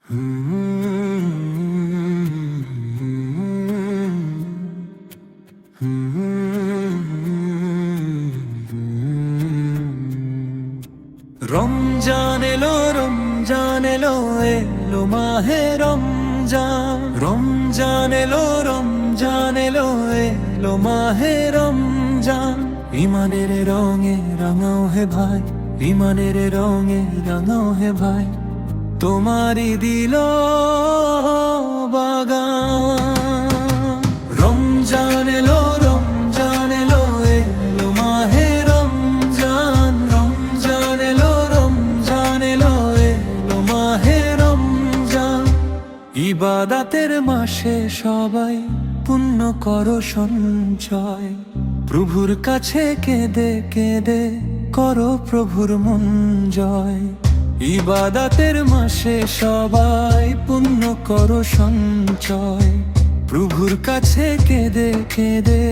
রমজান এলো, রমজান এলো, এলো মাহে রমজান। রমজান এলো, রমজান এলো, এলো মাহে রমজান। ইমানের রঙে রাঙাও হে ভাই, ইমানের রঙে রাঙাও হে ভাই, তোমারই দিল বাগান। রমজান এলো, রমজান এলো, এলো মাহে রমজান। রমজান এলো, রমজান এলো, এলো মাহে রমজান। ইবাদাতের মাসে সবাই পুণ্য করো সঞ্চয়, প্রভুর কাছে কেঁদে কেঁদে করো প্রভুর মন জয়। ইবাদাতের মাসে সবাই পুণ্য করো সঞ্চয়, প্রভুর কাছে কেঁদে কেঁদে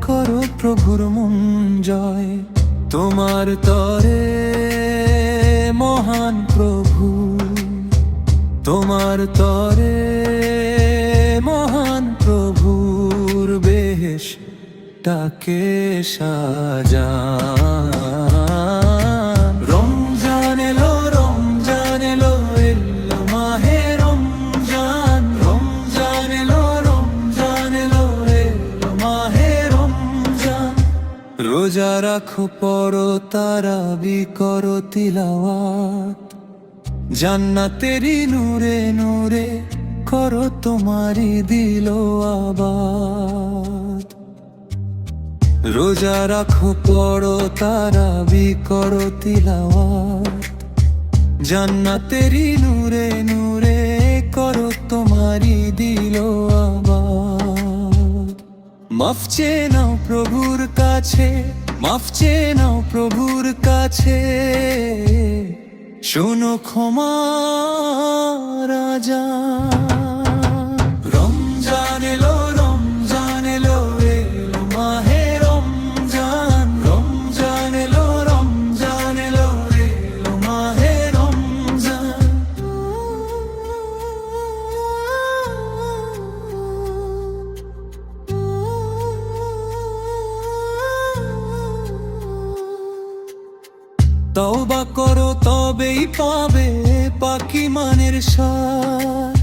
করো প্রভুর মন জয়। তোমার তরে মহান প্রভু, তোমার তরে মহান প্রভুর বেহেশতকে সাজান। রমজান এলো, রমজান এলো, এলো মাহে রমজান। রমজান এলো, রমজান এলো, এলো মাহে রমজান। রোজা রাখো, পড়ো তারাবি, করো তিলাওয়াত, জান্নাতেরি নূরে নূরে করো তোমারি দিল আবাদ। রোজা রাখো, পড়ো তারাবি, করো তিলাওয়াত, জান্নাতেরি নূরে নূরে করো তোমারি দিল আবাদ। মাফ চেয়ে নাও প্রভুর কাছে, মাফ চেয়ে নাও প্রভুর কাছে, শোনো ক্ষমা রাজা। রমজান এলো, রমজান এলো, এলো মাহে রমজান। রমজান এলো, রমজান এলো, এলো মাহে রমজান। তওবা করো তবেই পাবে পাকি মানের সার,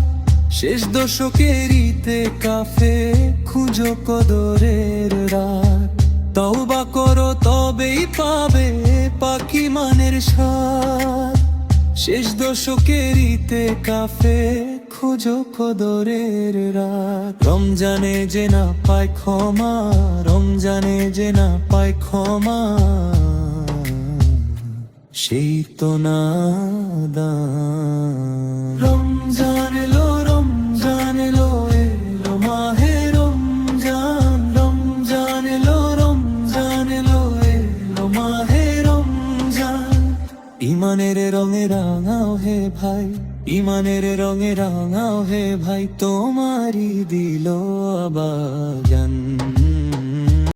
শেষ দশকের ইতে কাফে খুঁজো কদরের রাত। তওবা করো তবেই পাবে পাকি মানের সার, শেষ দশকের ইতে কাফে খুঁজো কদরের রাত। রমজানে যে না পায় ক্ষমা, রমজানে যে না পায় ক্ষমা, সেই তো নাদান। রমজান এলো, রমজান এলো, এলো মাহে রমজান। রমজান এলো, রমজান এলো, এলো মাহে রমজান। ইমানের রঙে রাঙাও হে ভাই, ইমানের রঙে রাঙাও হে ভাই, তোমারি দিল বাগান।